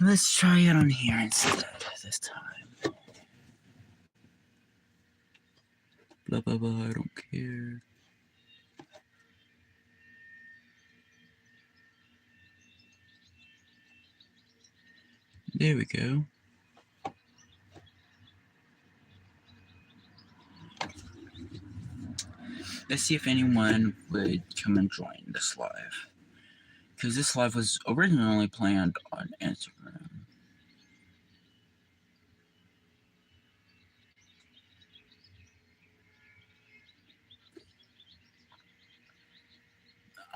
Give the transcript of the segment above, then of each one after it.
Let's try it on here instead this time. Blah, blah, blah, I don't care. There we go. Let's see if anyone would come and join this live. Because this live was originally planned on Instagram.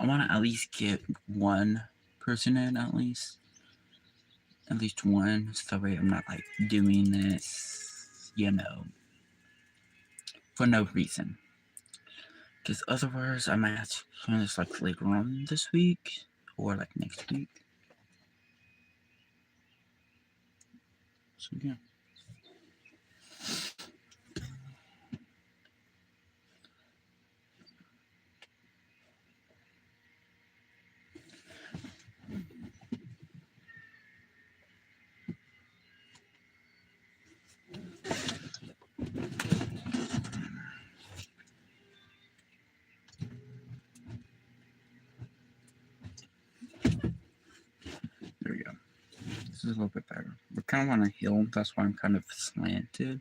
I want to at least get one person in, at least one, so that way I'm not like doing this, for no reason. Because otherwise I might have to plan this like later on this week or like next week. So yeah. There we go. This is a little bit better. We're kind of on a hill, that's why I'm kind of slanted.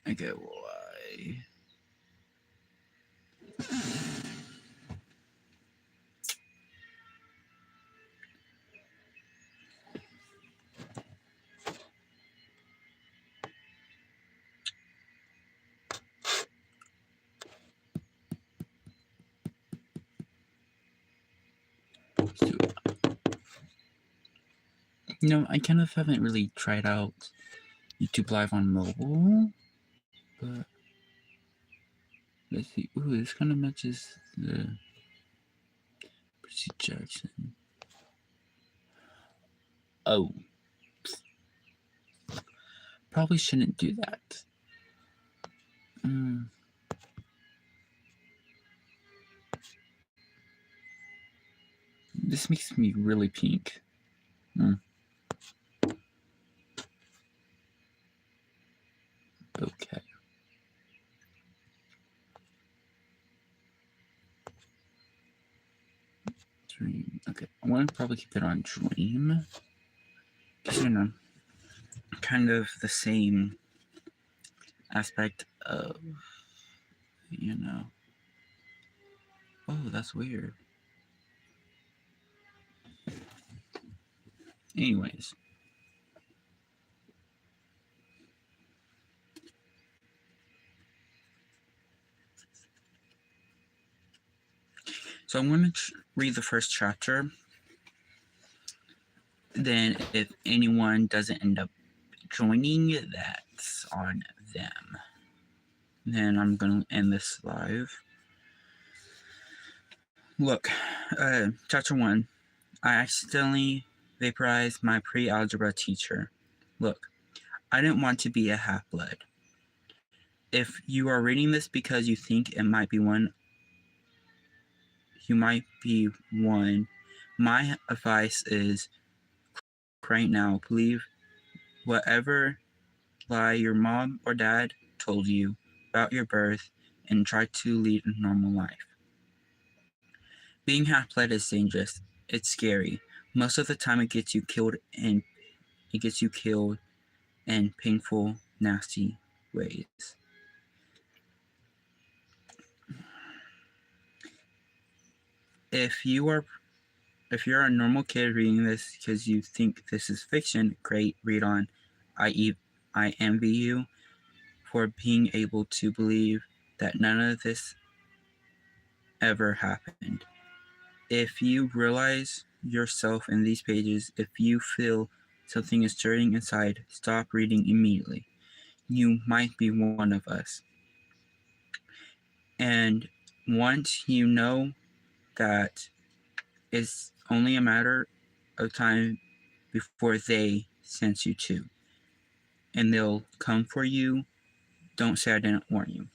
Okay, why? I kind of haven't really tried out YouTube Live on mobile, but let's see. Ooh, this kind of matches the Percy Jackson. Oh. Probably shouldn't do that. This makes me really pink. Okay. Dream. Okay, I want to probably keep it on Dream. Because, kind of the same aspect of, Oh, that's weird. Anyways. So I'm going to read the first chapter. Then if anyone doesn't end up joining, that's on them. Then I'm going to end this live. Look, chapter 1. I accidentally vaporized my pre-algebra teacher. Look, I didn't want to be a half-blood. If you are reading this because you think it might be one, my advice is right now, believe whatever lie your mom or dad told you about your birth and try to lead a normal life. Being half-blood is dangerous. It's scary. Most of the time it gets you killed in painful, nasty ways. If you're a normal kid reading this because you think this is fiction, great, read on. I envy you for being able to believe that none of this ever happened. If you realize yourself in these pages, if you feel something is stirring inside, stop reading immediately. You might be one of us. And once you know that it's only a matter of time before they sense you too. And they'll come for you Don't say I didn't warn you.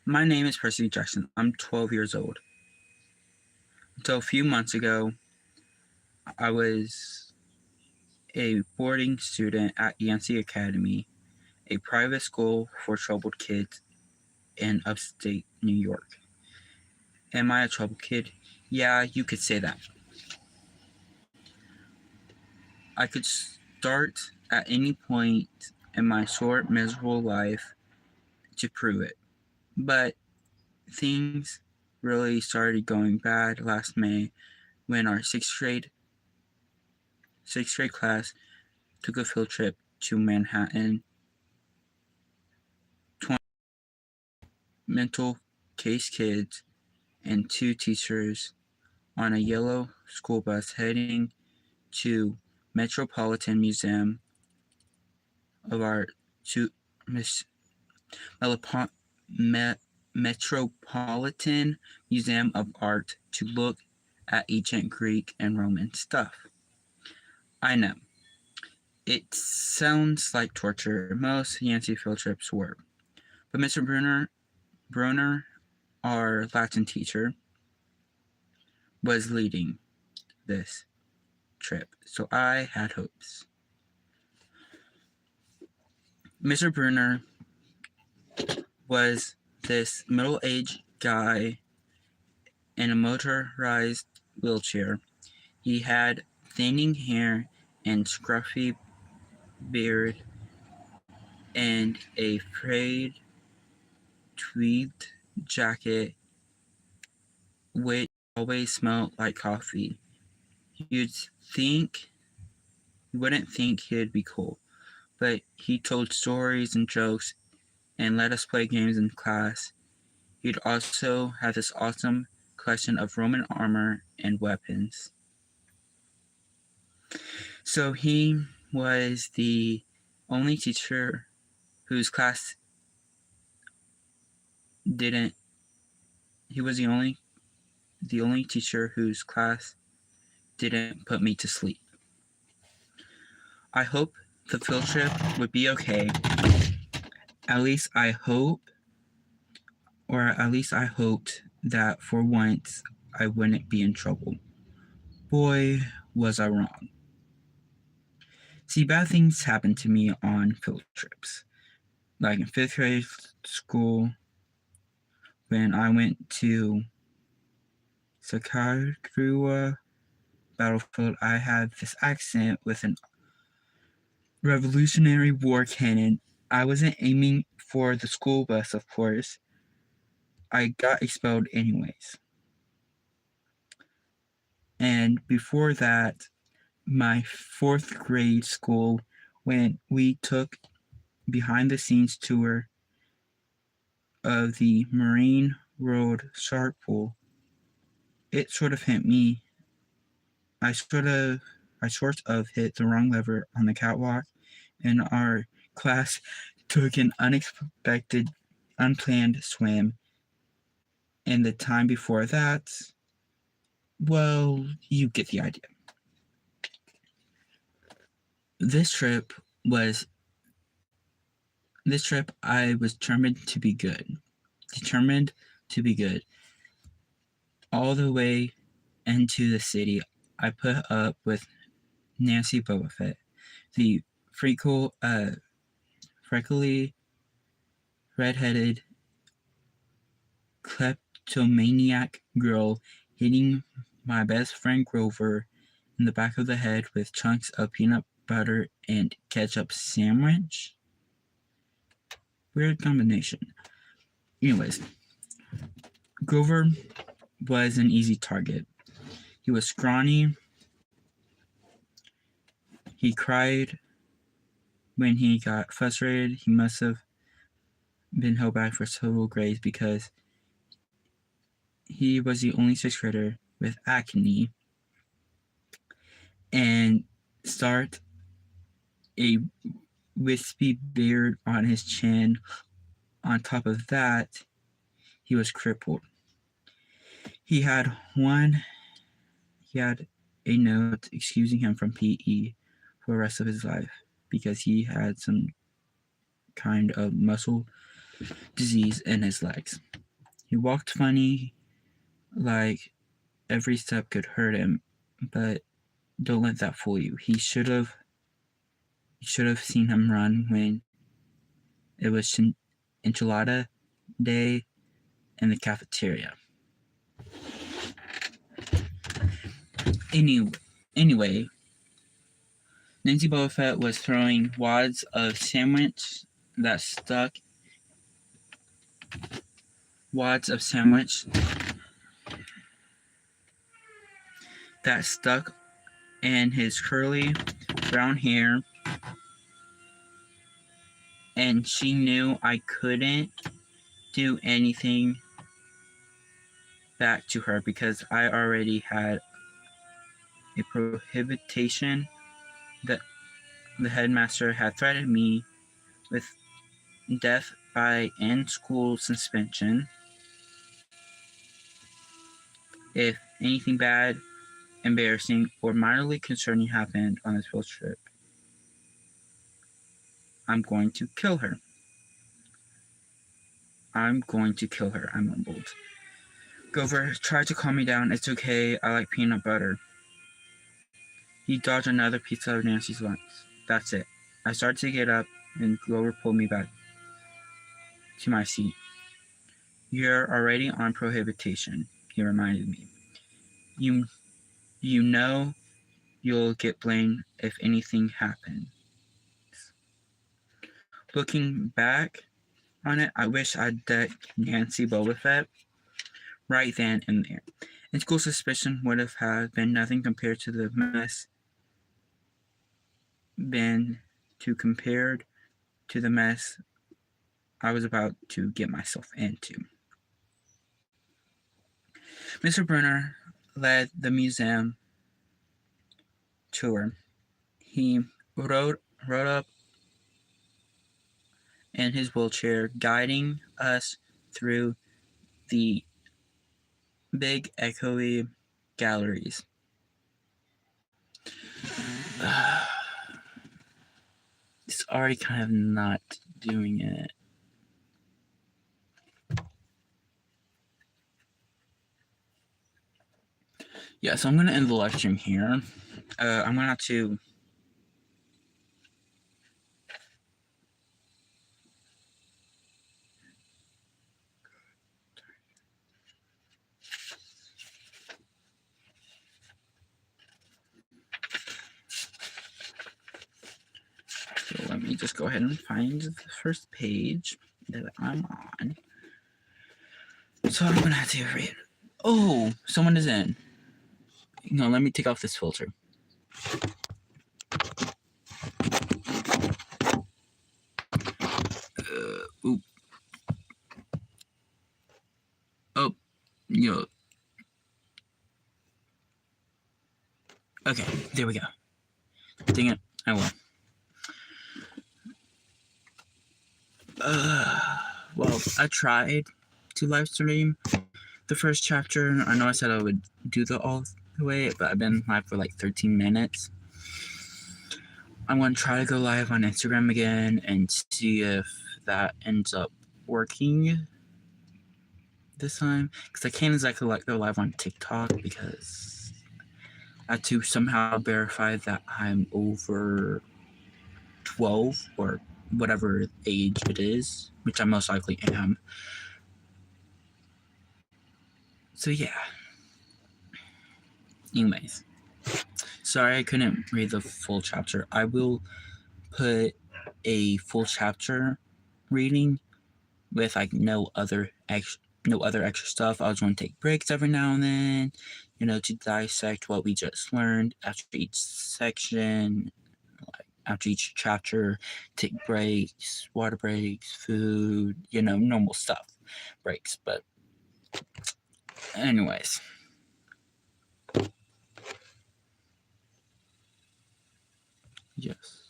My name is Percy Jackson. I'm 12 years old. Until a few months ago, I was a boarding student at Yancey Academy, a private school for troubled kids in upstate New York. Am I a troubled kid? Yeah, you could say that. I could start at any point in my short, miserable life to prove it. But things really started going bad last May when our sixth grade class took a field trip to Manhattan. 20 mental case kids and 2 teachers on a yellow school bus heading to Metropolitan Museum of Art to Metropolitan Museum of Art to look at ancient Greek and Roman stuff. I know. It sounds like torture. Most Yancey field trips were. But Mr. Brunner, our Latin teacher, was leading this trip, so I had hopes. Mr. Brunner was this middle-aged guy in a motorized wheelchair. He had thinning hair and scruffy beard and a frayed tweed jacket which always smelled like coffee. You wouldn't think he'd be cool, but he told stories and jokes and let us play games in class. He'd also have this awesome collection of Roman armor and weapons. So he was the only teacher whose class didn't. He was the only teacher whose class didn't put me to sleep. I hope the field trip would be okay. At least I hoped that for once I wouldn't be in trouble. Boy, was I wrong. See, bad things happen to me on field trips. Like in 5th grade school, when I went to Sakarua battlefield, I had this accident with a Revolutionary War cannon. I wasn't aiming for the school bus, of course. I got expelled anyways. And before that, my 4th grade school, when we took behind-the-scenes tour of the Marine Road shark pool, it sort of hit me. I sort of hit the wrong lever on the catwalk, and our class took an unexpected, unplanned swim. And the time before that, well, you get the idea. This trip, I was determined to be good. All the way into the city, I put up with Nancy Boba Fett, the freckly, red-headed, kleptomaniac girl hitting my best friend Grover in the back of the head with chunks of peanut butter and ketchup sandwich. Weird combination. Anyways, Grover was an easy target. He was scrawny. He cried when he got frustrated. He must have been held back for several grades because he was the only 6th grader with acne and a wispy beard on his chin. On top of that, he was crippled. He had a note excusing him from PE for the rest of his life because he had some kind of muscle disease in his legs. He walked funny, like every step could hurt him, but don't let that fool you. You should have seen him run when it was enchilada day in the cafeteria. Anyway, Nancy Boba Fett was throwing wads of sandwich that stuck in his curly brown hair, and she knew I couldn't do anything back to her because I already had a prohibition that the headmaster had threatened me with death by in-school suspension if anything bad, embarrassing, or mildly concerning happened on this field trip. I'm going to kill her, I mumbled. Grover tried to calm me down. It's okay, I like peanut butter. He dodged another piece of Nancy's lunch. That's it. I started to get up, and Grover pulled me back to my seat. You're already on prohibition, he reminded me. You know you'll get blamed if anything happens. Looking back on it, I wish I'd decked Nancy Boba Fett right then and there. In school, suspicion would have been nothing compared to the mess I was about to get myself into. Mr. Brunner led the museum tour. He rode up in his wheelchair, guiding us through the big, echoey galleries. It's already kind of not doing it. Yeah, so I'm going to end the live stream here. I'm going to have to... So let me just go ahead and find the first page that I'm on. So I'm going to have to read. Oh, someone is in. No, let me take off this filter. Oop. Oh, yo. Okay, there we go. Dang it, I will. Well, I tried to live stream the first chapter. I know I said I would do all the way, but I've been live for like 13 minutes. I'm going to try to go live on Instagram again and see if that ends up working this time. Because I can't exactly go live on TikTok because I had to somehow verify that I'm over 12 or whatever age it is, which I most likely am. So yeah. Anyways. Sorry I couldn't read the full chapter. I will put a full chapter reading with like no other extra stuff. I was going to take breaks every now and then, to dissect what we just learned after each section, like after each chapter, take breaks, water breaks, food, normal stuff, breaks. But anyways. Yes.